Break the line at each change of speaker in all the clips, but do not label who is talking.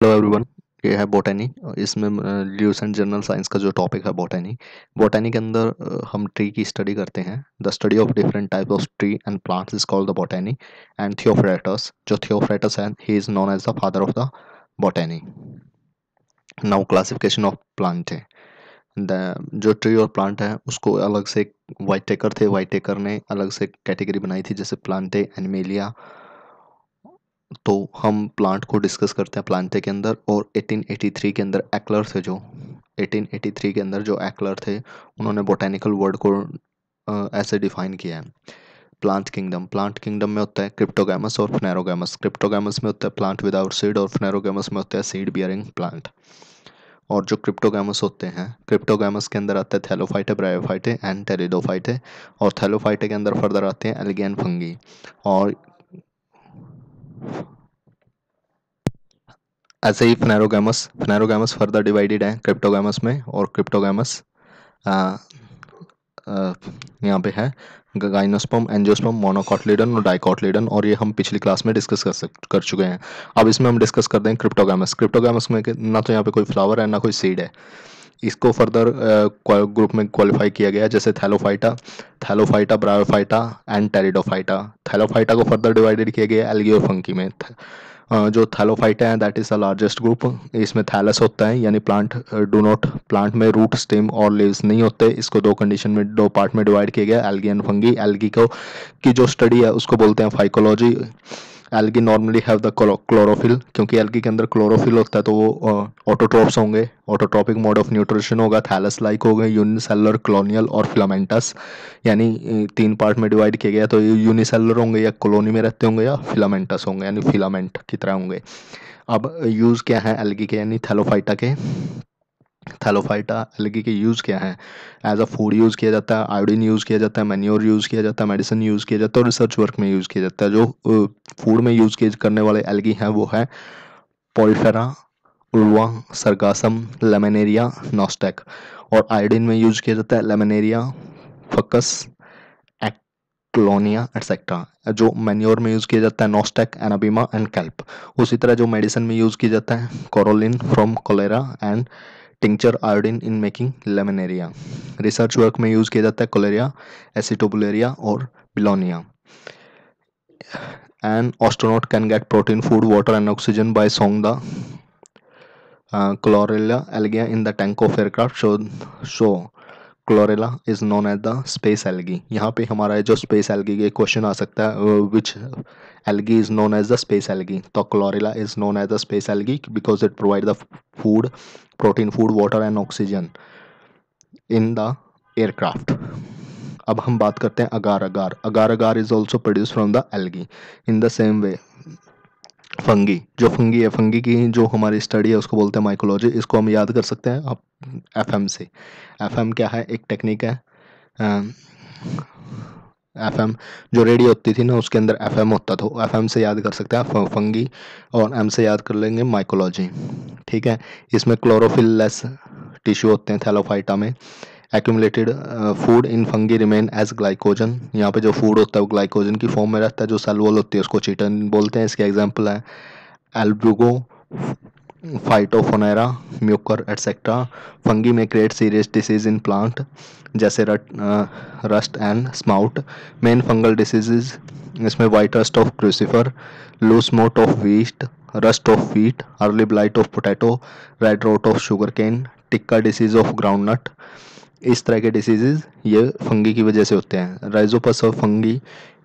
Hello everyone. ये है botany. इसमें ल्यूस एंड जनरल साइंस का जो टॉपिक है बोटनी। बोटनी के अंदर हम ट्री की स्टडी करते हैं। The study of different type of tree and plants is called the botany. And Theophrastus, जो थियोफ्रेटस है, he is known as the father of the botany. Now classification of plant है। जो tree और plant है उसको अलग से Whittaker थे, वाइट टेकर ने अलग से कैटेगरी बनाई थी, जैसे प्लांटे एनिमेलिया। तो हम प्लांट को डिस्कस करते हैं प्लांटे के अंदर। और 1883 के अंदर एक्लर थे, जो 1883 के अंदर जो एक्लर थे, उन्होंने बोटेनिकल वर्ड को ऐसे डिफाइन किया है। प्लांट किंगडम में होता है क्रिप्टोगैमस और फ्नेरोगैमस। क्रिप्टोगैमस में होता है प्लांट विदाउट सीड और फ्नेरोगैमस में होता है सीड बियरिंग प्लांट। और जो क्रिप्टोगैमस होते हैं, क्रिप्टोगैमस के अंदर आता है थैलोफाइटे, ब्रायोफाइटे एंड टेरिडोफाइटे। और थैलोफाइटे के अंदर फर्दर आते हैं एल्गी एंड फंगी। और ऐसे ही फ्नेरोगैमस फ्नेरोगैमस फर्दर डिवाइडेड है क्रिप्टोगैमस में। और क्रिप्टोगैमस यहाँ पे है गाइनोस्पर्म, एंजियोस्पर्म, मोनोकोटलिडन और डाइकोटलिडन। और ये हम पिछली क्लास में डिस्कस कर चुके हैं। अब इसमें हम डिस्कस करते हैं क्रिप्टोगैमस। क्रिप्टोगैमस में ना तो यहाँ पे कोई फ्लावर है ना कोई सीड है। इसको फर्दर ग्रुप में क्वालिफाई किया गया है, जैसे Thallophyta, bryophyta and pteridophyta. Thallophyta को फर्दर डिवाइडेड किया गया है एल्गी और फंकी में। जो थैलोफाइटा है that is the largest group. इसमें थैलस होता है, यानी प्लांट में रूट, स्टेम और लीव्स नहीं होते। इसको दो कंडीशन में, दो पार्ट में डिवाइड किया गया, एल्गी एंड फंगी। एल्गी को की जो स्टडी है उसको बोलते हैं phycology. Algae normally have the chlorophyll, क्योंकि एल्गी के अंदर क्लोरोफिल होता है तो वो ऑटोट्रोप्स होंगे, ऑटोट्रोपिक मोड ऑफ न्यूट्रिशन होगा। थैलस लाइक हो गए, यूनिसेलुलर, कॉलोनियल और फिलामेंटस। यानी तीन पार्ट में डिवाइड किए गया, तो ये यूनिसेलुलर होंगे या कॉलोनी में रहते होंगे या फिलामेंटस होंगे, यानी फिलामेंट की तरह होंगे। अब यूज़ क्या है एल्गी के, यानी थैलोफाइटा के। थैलोफाइटा एल्गी के यूज़ क्या है? एज अ फूड यूज़ किया जाता है, आयोडीन यूज़ किया जाता है, मैन्योर यूज़ किया जाता है, मेडिसिन यूज़ किया जाता है और रिसर्च वर्क में यूज़ किया जाता है। जो फूड में यूज़ किए करने वाले एल्गी हैं वो है पोल्फेरा, उल्वा, सरगासम, लेमिनेरिया, नोस्टेक। और आयोडीन में यूज़ किया जाता है लेमिनेरिया, फकस, एक्लोनिया एटसेट्रा। जो मैन्योर में यूज़ किया जाता है नोस्टेक, एनाबिमा एंड कैल्प। उसी तरह जो मेडिसिन में यूज़ किया जाता है chlorellin from chlorella and tincture iodine in making Laminaria. Research work में यूज़ किया जाता है कोलेरिया, एसिटोबुलेरिया और Belonia. An astronaut can get protein, food, water and oxygen by sowing the chlorella algae in the tank of aircraft. So chlorella is known as the space algae. यहाँ पे हमारा जो space algae के question आ सकता है, which algae is known as the space algae. तो chlorella is known as the space algae because it provide the food, protein, food, water and oxygen in the aircraft. अब हम बात करते हैं agar agar. Agar agar is also produce from the algae in the same way. Fungi, जो fungi है, fungi की जो हमारी स्टडी है उसको बोलते हैं माइकोलॉजी। इसको हम याद कर सकते हैं आप एफएम से। एफएम क्या है? एक टेक्निक है। एफएम जो रेडियो होती थी ना उसके अंदर एफएम होता था, एफएम से याद कर सकते हैं फंगी। और एम से याद कर लेंगे माइकोलॉजी। ठीक है। इसमें क्लोरोफिल लेस टिश्यू होते हैं थैलोफाइटा में। Accumulated food in fungi remain as glycogen. यहाँ पे जो फूड होता है वो ग्लाइकोजन की फॉर्म में रहता है। जो सेल वॉल होती है उसको चिटन बोलते हैं। इसके एग्जांपल है Albugo, Phytophthora, Mucor etcetera. Fungi में create serious disease in plant, जैसे rust and smut. Main fungal diseases इसमें white rust of crucifer, loose smut of wheat, rust of wheat, early blight of potato, red rot of sugarcane, tikka disease of groundnut. इस तरह के diseases ये fungi की वजह से होते हैं। Rhizopus of fungi,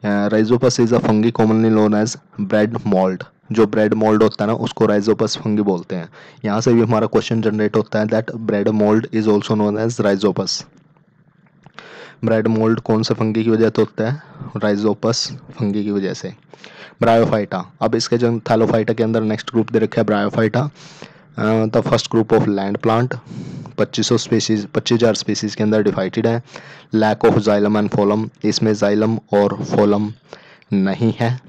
rhizopus is a fungi commonly known as bread mould. जो ब्रेड मोल्ड होता है ना उसको राइजोपस फंगी बोलते हैं। यहाँ से भी हमारा क्वेश्चन जनरेट होता है that bread mould is also known as rhizopus. Bread mould कौन से फंगी की वजह से होता है? राइजोपस फंगी की वजह से। ब्रायोफाइटा, अब इसके जो थैलोफाइटा के अंदर नेक्स्ट ग्रुप दे रखा है bryophyta. The first group of land plant, 2500 species, 25,000 species के अंदर डिवाइडेड है। लैक ऑफ जाइलम एंड फोलम, इसमें जाइलम और फोलम नहीं है।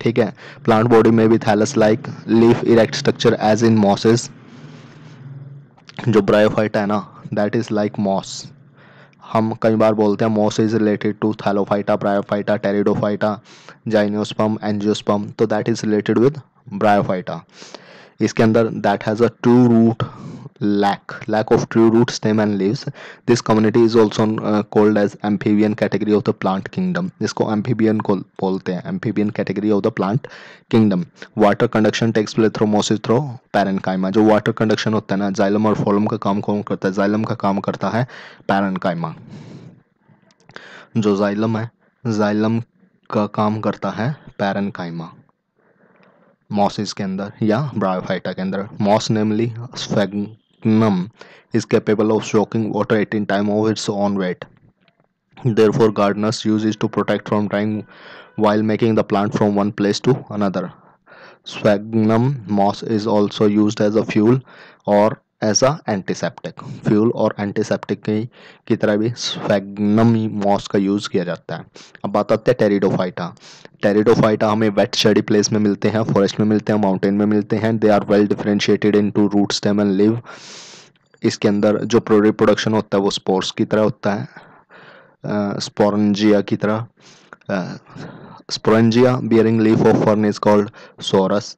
ठीक है। प्लांट बॉडी में भी thallus like leaf erect structure as in mosses. जो ब्रायोफाइटा है ना दैट इज लाइक मॉस। हम कई बार बोलते हैं moss is related to Thallophyta, Bryophyta, Pteridophyta, gymnosperm, angiosperm, तो that is related with Bryophyta. इसके अंदर that has a true root lack of true root stem and leaves. This community is also called as amphibian category of the plant kingdom. इसको amphibian को बोलते हैं, amphibian category of the plant kingdom. Water conduction takes place through osmosis through parenchyma. जो water conduction होता है ना, xylem और phloem का काम कौन करता है? xylem का काम करता है parenchyma. जो xylem है, xylem का काम करता है parenchyma. मॉसिस के अंदर या ब्रायोफाइटा के अंदर. Moss namely sphagnum is capable of soaking water 18 times of its own weight. Therefore, gardeners use it to protect from drying while making the plant from one place to another. Sphagnum moss is also used as a fuel or as a antiseptic. Fuel और antiseptic की तरह भी स्फेग्नम moss का use किया जाता है. अब बात आते हैं टेरिडोफाइटा. टेरिडोफाइटा हमें वेट शेडी प्लेस में मिलते हैं, फॉरेस्ट में मिलते हैं, माउंटेन में मिलते हैं. They are well differentiated into root stem and leave. इसके अंदर जो रिप्रोडक्शन होता है वो स्पोर्स की तरह होता है, स्पोरेंजिया की तरह. Sporangia bearing leaf of fern is called sorus.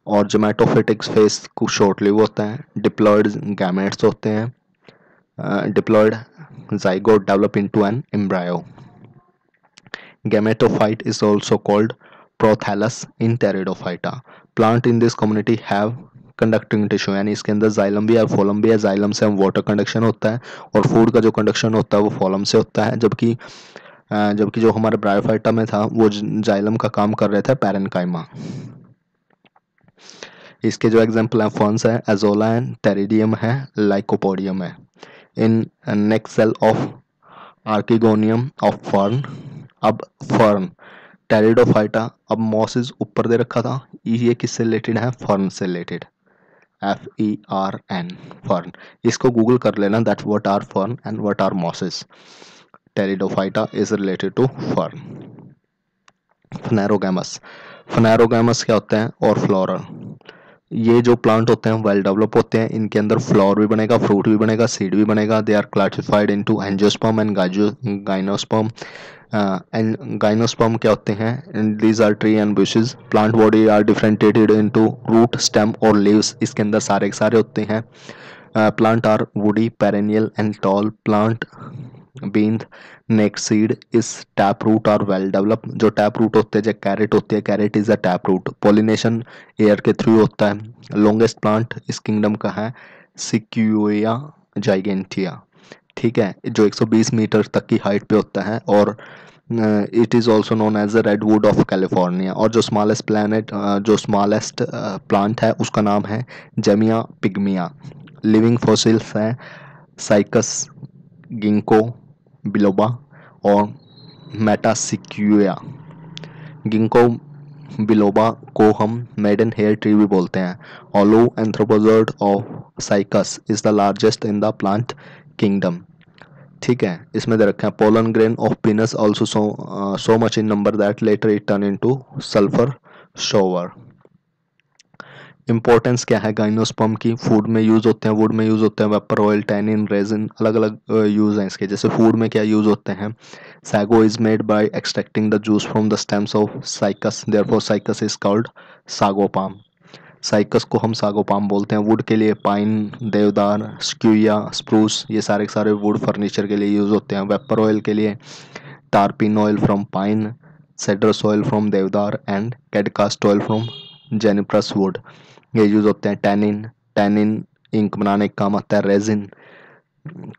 और जोमेटोफिटिक्स फेस को शॉर्ट लिव होता है. डिप्लॉयड गैमेट्स होते हैं. Diploid zygote develop into an embryo. Gametophyte is also called prothallus in Pteridophyta. Plant in this community have conducting tissue, यानी इसके अंदर xylem भी है, फोलम भी है. जाइलम से हम वाटर कंडक्शन होता है और फूड का जो कंडक्शन होता है वो फोलम से होता है. जबकि जो हमारे ब्रायोफाइटा में था वो जाइलम का काम कर रहे थे पैरेनकाइमा. इसके जो एग्जांपल हैं फर्न्स है, एजोला एंड टेरिडियम है, लाइकोपोडियम है. In next cell of archegonium of fern. अब फर्न टेरिडोफाइटा, अब मॉसिस ऊपर दे रखा था, ये किससे रिलेटेड है? फर्न से रिलेटेड. FERN fern. इसको गूगल कर लेना that what are fern and what are mosses. Pteridophyta is related to fern. Phanerogams. Phanerogams क्या होते हैं? और फ्लोरल. ये जो प्लांट होते हैं वेल डेवलप होते हैं. इनके अंदर फ्लावर भी बनेगा, फ्रूट भी बनेगा, सीड भी बनेगा. They are classified into angiosperm and gymnosperm. And gymnosperm क्या होते हैं? These are tree and bushes. Plant body are differentiated into root, stem और लीव्स. इसके अंदर सारे होते हैं. Plant are woody, perennial and tall. Plant bears naked seed इस tap root are well develop. जो टैप रूट होते हैं, जो कैरेट होती है, carrot is a tap root. Pollination air के थ्रू होता है. लॉन्गेस्ट प्लांट इस किंगडम का है सिक्यूया जाइगेंटिया. ठीक है, जो 120 मीटर तक की हाइट पे होता है. और it is also known as the redwood of California. और जो स्मॉलेस्ट प्लांट है उसका नाम है जेमिया पिग्मिया. लिविंग फॉसिल्स हैं साइकस, गिंको बिलोबा और मेटासिक्यूया. गिंको बिलोबा को हम मेडन हेयर ट्री भी बोलते हैं. Ovule antherozoid of Cycas is the largest in the plant kingdom. ठीक है, इसमें दे रखे हैं pollen grain of Pinus also so much in number that later it turn into sulphur shower. Importance क्या है गाइनोस्पर्म की? फूड में यूज होते हैं, वुड में यूज होते हैं, वेपर ऑयल, टैनिन, रेजिन, अलग अलग यूज हैं इसके. जैसे फूड में क्या यूज होते हैं? Sago is made by extracting the juice from the stems of Cycas. Therefore Cycas is called sago palm. Cycas को हम सागोपाम बोलते हैं. वुड के लिए पाइन, देवदार, स्क्यूया, स्प्रूस, ये सारे वुड फर्नीचर के लिए यूज होते हैं. वेपर ऑयल के लिए turpentine oil from pine, Cedrus oil from deodar and कैडकास्ट ऑयल फ्रॉम जेनिप्रस वुड, ये यूज होते हैं. टैनिन इंक बनाने का काम आता है. रेजिन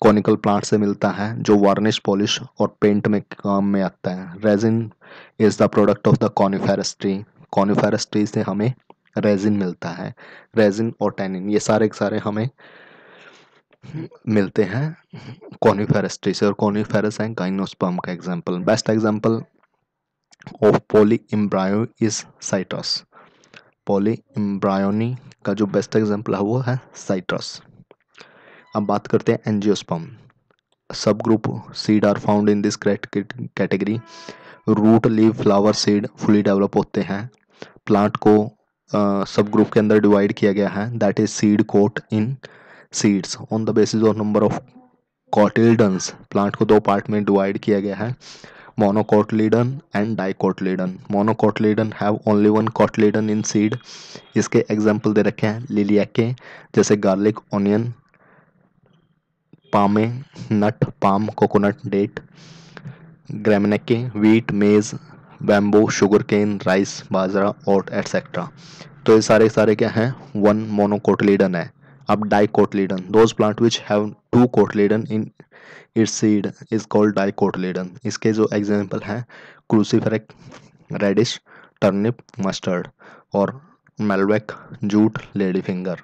कॉनिकल प्लांट से मिलता है जो वार्निश, पॉलिश और पेंट में काम में आता है. Resin is the product of the coniferous tree. Coniferous tree से हमें रेजिन मिलता है. रेजिन और टैनिन ये सारे हमें मिलते हैं कॉनिफेरस ट्री से. और कॉनिफेरस है गाइनोस्पर्म का example. Best example of polyembryo is citrus. Polyembryony का जो बेस्ट एग्जांपल है वो है साइट्रस. अब बात करते हैं angiosperm. Subgroup seed are found in this category. Root, leave, flower, seed fully develop होते हैं. प्लांट को सब ग्रुप के अंदर डिवाइड किया गया है. That is seed coat in seeds on the basis of number of cotyledons. Plant को 2 पार्ट में डिवाइड किया गया है. monocotyledon and dicotyledon. Monocotyledon have only one cotyledon in seed. इसके एग्जाम्पल दे रखे हैं लिलिया के, जैसे गार्लिक, ऑनियन, पामे, नट, पाम, कोकोनट, डेट, ग्रेमिनेके, व्हीट, मेज, बैम्बू, शुगर केन, राइस, बाजरा, ओट एटसेट्रा। तो ये सारे सारे क्या हैं, वन मोनोकोटिलीडन है। अब dicotyledon, those plant which have two cotyledon in its seed is called dicotyledon. इसके जो एग्जांपल हैं क्रूसीफेरस, रेडिश, टर्निप, मस्टर्ड और Malvaceae, jute, lady finger.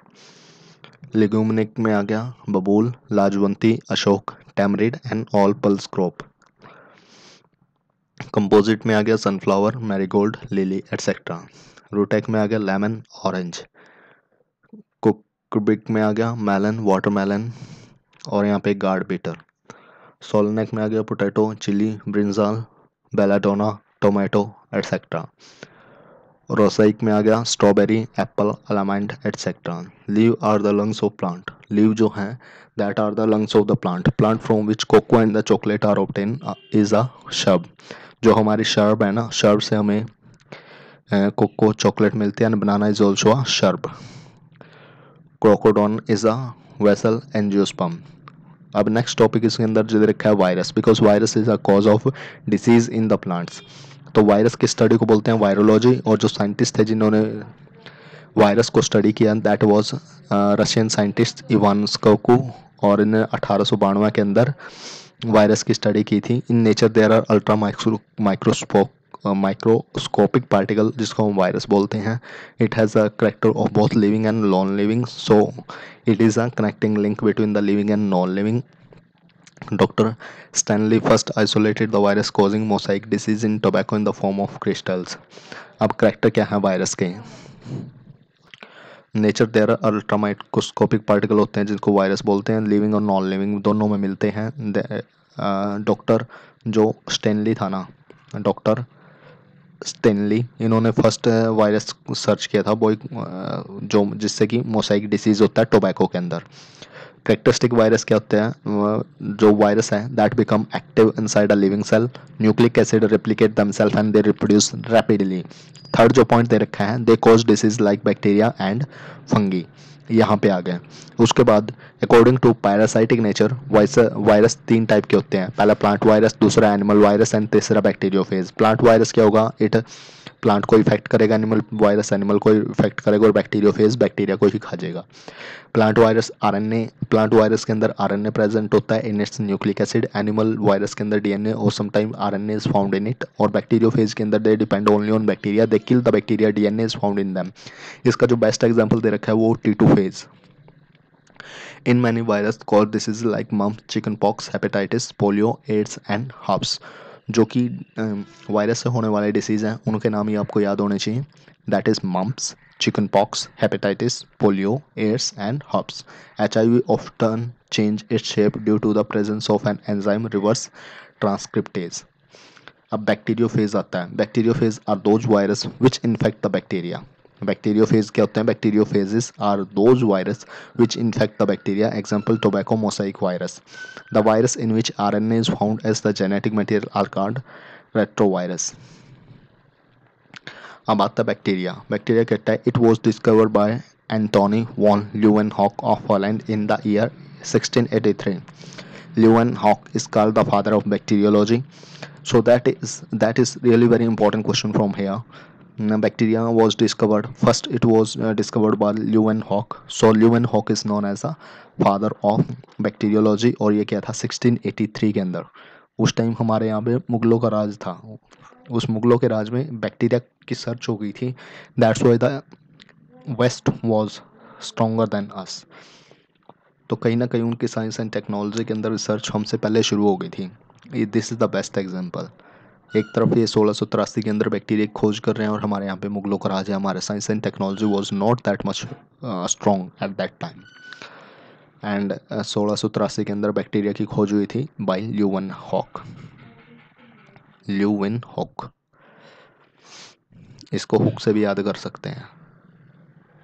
Leguminaceae में आ गया बबूल, लाजवंती, अशोक, tamarind and all pulse crop. Compositae में आ गया sunflower, marigold, lily etcetera. Rutaceae में आ गया लेमन, ऑरेंज। कुबिक में आ गया मेलन, वाटरमेलन और यहाँ पे गार्ड बीटर। सोलनेक में आ गया potato, chilli, brinjal, belladonna, tomato etcetera. Rosaceae में आ गया strawberry, apple, almond etcetera. Leave are the lungs of plant, leave जो हैं that are the lungs of the plant. Plant from which cocoa and the chocolate are obtain is a shrub. जो हमारी shrub है ना, shrub से हमें cocoa chocolate मिलती है and banana is also a shrub. क्रोकोडॉन इज अ वेसल एंजियोस्पर्म। अब नेक्स्ट टॉपिक इसके अंदर जो दे रखा है virus, because virus is a cause of disease in the plants. तो वायरस की स्टडी को बोलते हैं वायरोलॉजी, और जो साइंटिस्ट थे जिन्होंने वायरस को स्टडी किया that was Russian scientist Ivan स्कोकू, और इन्हें 1892 के अंदर वायरस की स्टडी की थी। In nature there are ultra microscopic particle जिसको हम वायरस बोलते हैं। It has a character of both living and non living, so it is a connecting link between the living and non living. Dr. Stanley first isolated the virus causing mosaic disease in tobacco in the form of crystals. अब character क्या है virus के? Nature there ultra microscopic particle होते हैं जिनको virus बोलते हैं, living और नॉन लिविंग दोनों में मिलते हैं। डॉक्टर जो स्टेनली था ना, डॉक्टर स्टेनली, इन्होंने फर्स्ट वायरस सर्च किया था वो जो जिससे कि मोसाइक डिसीज होता है टोबैको के अंदर। कैरेक्टरिस्टिक वायरस क्या होते हैं, जो वायरस है that become active inside a living cell, nucleic acid replicate themselves and they reproduce rapidly. Third जो पॉइंट दे रखा है, they cause disease like bacteria and fungi. यहाँ पे आ गए। उसके बाद according to parasitic nature virus तीन टाइप के होते हैं, पहला प्लांट वायरस, दूसरा एनिमल वायरस एंड तीसरा बैक्टीरियोफेज। प्लांट वायरस क्या होगा, इट प्लांट को इफेक्ट करेगा, एनिमल वायरस एनिमल को इफेक्ट करेगा, और बैक्टीरियोफेज बैक्टीरिया को ही खा जाएगा। Plant virus RNA, plant virus के अंदर आरएनए प्रेजेंट होता है in its nucleic acid, animal virus के अंदर डीएनए और sometime RNA is found in it, और बैक्टीरियोफेज के अंदर they depend only on bacteria, they kill the bacteria, DNA is found in them. इसका जो बेस्ट एग्जांपल दे रखा है वो T2 phase. In many virus cause diseases like mumps, chickenpox, hepatitis, polio, AIDS and herpes। जो कि virus से होने वाले डिसीज़ हैं उनके नाम ही आपको याद होने चाहिए, that is mumps, chickenpox, hepatitis, polio, AIDS and herpes. HIV often change its shape due to the presence of an enzyme reverse transcriptase। अब बैक्टीरियोफेज आता है। Bacteriophage are those virus which infect the bacteria. Bacteriophage क्या होते हैं, bacteriophages are those virus which infect the bacteria. Example tobacco mosaic virus. The virus in which RNA is found as the genetic material are called retrovirus. अब आता है bacteria. Bacteria कहता है it was discovered by Antonie van Leeuwenhoek of Holland in the year 1683। Leeuwenhoek is called the father of bacteriology. So that is really very important question from here. Bacteria was discovered first. It was discovered by Leeuwenhoek. So Leeuwenhoek is known as the father of bacteriology. और ये क्या था 1683 के अंदर। उस time हमारे यहाँ पे मुगलों का राज था। उस मुगलों के राज में बैक्टीरिया की सर्च हो गई थी। That's why the west was stronger than us. तो कहीं ना कहीं उनकी साइंस एंड टेक्नोलॉजी के अंदर रिसर्च हमसे पहले शुरू हो गई थी। This is the best example. एक तरफ ये 1683 के अंदर बैक्टीरिया की खोज कर रहे हैं और हमारे यहाँ पे मुगलों का राज है। हमारे science and technology was not that much strong at that time. And 1683 के अंदर बैक्टीरिया की खोज हुई थी बाय ल्यूवेनहॉक। ल्यूवेनहॉक, इसको हुक से भी याद कर सकते हैं।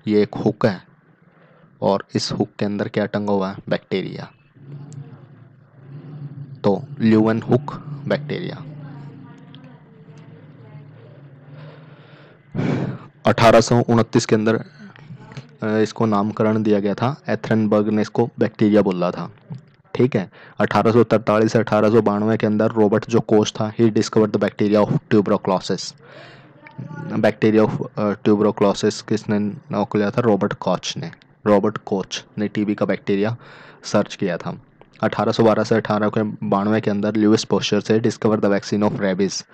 ये एक हुक है और इस हुक के अंदर क्या टंगा हुआ है, बैक्टीरिया। तो ल्यूवेनहुक बैक्टीरिया। 1829 के अंदर इसको नामकरण दिया गया था। एथेनबर्ग ने इसको बैक्टीरिया बोला था। ठीक है। 1843 से 1892 के अंदर रॉबर्ट जो कोच था, he discovered the bacteria of tuberculosis. Bacteria of tuberculosis किसने नॉक लिया था? रॉबर्ट कोच ने टीबी का बैक्टीरिया सर्च किया था। 1812 से 1892 के अंदर लुइस पोस्चर से discover the vaccine of rabies.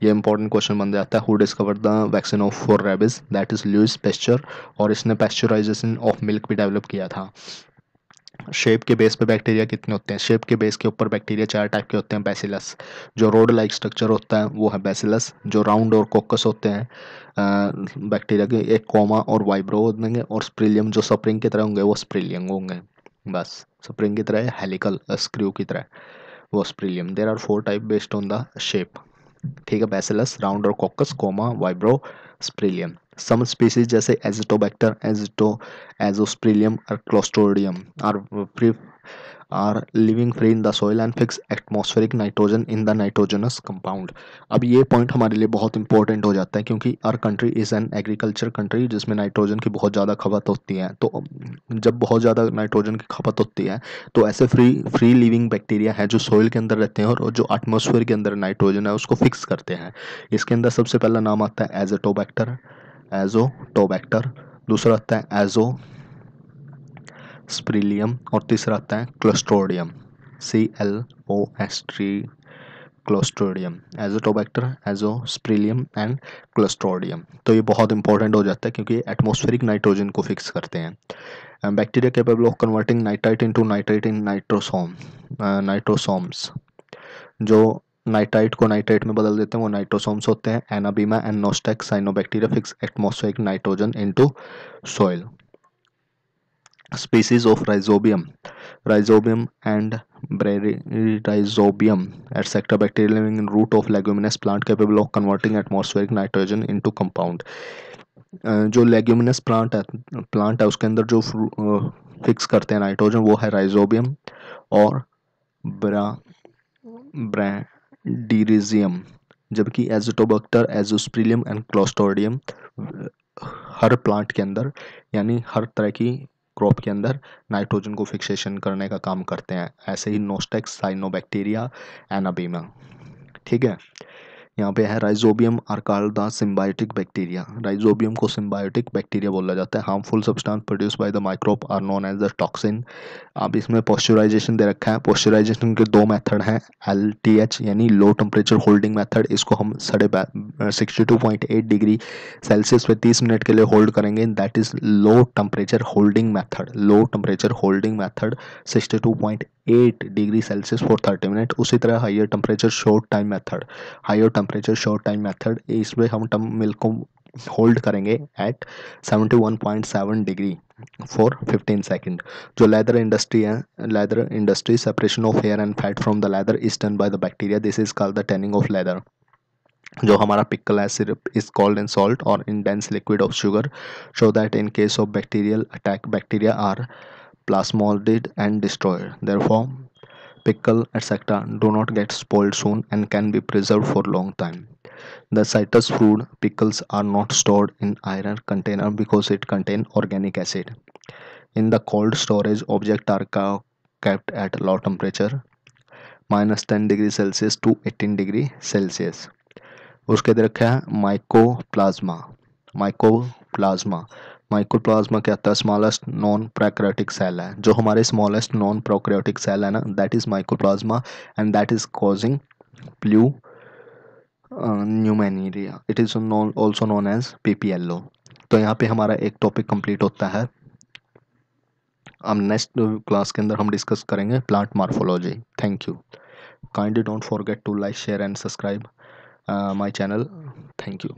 ये इंपॉर्टेंट क्वेश्चन बन जाता है। Who discover the vaccine of for rabies? That is Louis Pasteur. और इसने पेस्चराइजेशन ऑफ मिल्क भी डेवलप किया था। शेप के बेस पे बैक्टीरिया कितने होते हैं? शेप के बेस के ऊपर बैक्टीरिया 4 टाइप के होते हैं। बैसिलस, जो रोड लाइक स्ट्रक्चर होता है वो है बैसिलस। जो राउंड और कोकस होते हैं बैक्टीरिया के, एक कोमा और वाइब्रो होंगे। और स्प्रिलियम जो स्प्रिंग की तरह होंगे वो स्प्रिलियम होंगे। बस स्प्रिंग की तरह, हेलिकल स्क्रू की तरह, वो Spirillum. There are 4 type based on the shape. ठीक है। बैसिलस, राउंड और coccus, comma, vibrio, Spirillum. Some species जैसे एजिटोबैक्टर, एजोस्प्रिलियम और Clostridium are living free in the soil and fix atmospheric nitrogen in the nitrogenous compound. अब ये point हमारे लिए बहुत इंपॉर्टेंट हो जाता है, क्योंकि our country is an agriculture country जिसमें नाइट्रोजन की बहुत ज़्यादा खपत होती है। तो जब बहुत ज़्यादा नाइट्रोजन की खपत होती है तो ऐसे फ्री लिविंग बैक्टीरिया है जो सॉइल के अंदर रहते हैं और जो एटमॉस्फेयर के अंदर नाइट्रोजन है उसको फिक्स करते हैं। इसके अंदर सबसे पहला नाम आता है एजोटोबैक्टर, दूसरा आता है एजो स्प्रिलियम और तीसरा आता है Clostridium, CLOST, Clostridium. Azotobacter, Azospirillum and Clostridium. तो ये बहुत इंपॉर्टेंट हो जाता है क्योंकि एटमॉस्फेरिक नाइट्रोजन को फिक्स करते हैं। Bacteria capable of converting nitrite into nitrate in Nitrosomonas. जो नाइट्राइट को नाइट्रेट में बदल देते हैं वो नाइट्रोसोम्स होते हैं। Anabaena and Nostoc cyanobacteria fix atmospheric nitrogen into soil. Species of Rhizobium and Rhizobium, etc. Bacteria living in root of leguminous plant capable of converting atmospheric nitrogen into compound. जो leguminous plant है उसके अंदर जो fix करते हैं nitrogen वो है rhizobium और ब्रैंडिरिजियम। जबकि एजोटोबैक्टर, एजोस्प्रिलियम एंड क्लोस्ट्रिडियम हर प्लांट के अंदर, यानी हर तरह की क्रॉप के अंदर नाइट्रोजन को फिक्सेशन करने का काम करते हैं। ऐसे ही नोस्टेक, साइनोबैक्टीरिया, एनाबीमा। ठीक है। यहाँ पे है rhizobium are called the symbiotic bacteria. Rhizobium को सिम्बायोटिक बैक्टीरिया बोला जाता है। Harmful substance produce by the microbe are known as the toxin. अब इसमें पॉस्चराइजेशन दे रखा है। पॉस्चराइजेशन के 2 मेथड हैं। LTH यानी लो टेम्परेचर होल्डिंग मेथड, इसको हम 62.8 डिग्री सेल्सियस पे 30 मिनट के लिए होल्ड करेंगे, that is low temperature holding method. Low temperature holding method 62.8 degree celsius for 30 minute. उसी तरह higher temperature short time method, इसमें हम मिल्क को होल्ड करेंगे एट 71.7 डिग्री फॉर 15 सेकेंड। जो leather industry separation of hair and fat from the leather is done by the bacteria, this is called the tanning of leather. जो हमारा pickle है syrup is called in salt और in dense liquid of sugar, show that in case of bacterial attack bacteria are plasmoded and destroyed. Therefore, pickle etc. do not get spoiled soon and can be preserved for long time. The citrus fruit pickles are not stored in iron container because it contain organic acid. In the cold storage, objects are kept at low temperature -10 degree Celsius to 18 degree Celsius. उसके दे रखा है mycoplasma क्या होता है? Smallest non prokaryotic cell है। जो हमारे smallest non prokaryotic cell है ना, that is mycoplasma and that is causing pneumonia. It is also known as PPLO। तो यहाँ पे हमारा एक टॉपिक कंप्लीट होता है। अब नेक्स्ट क्लास के अंदर हम डिस्कस करेंगे plant morphology. Thank you. Kindly don't forget to like, share and subscribe my channel. Thank you.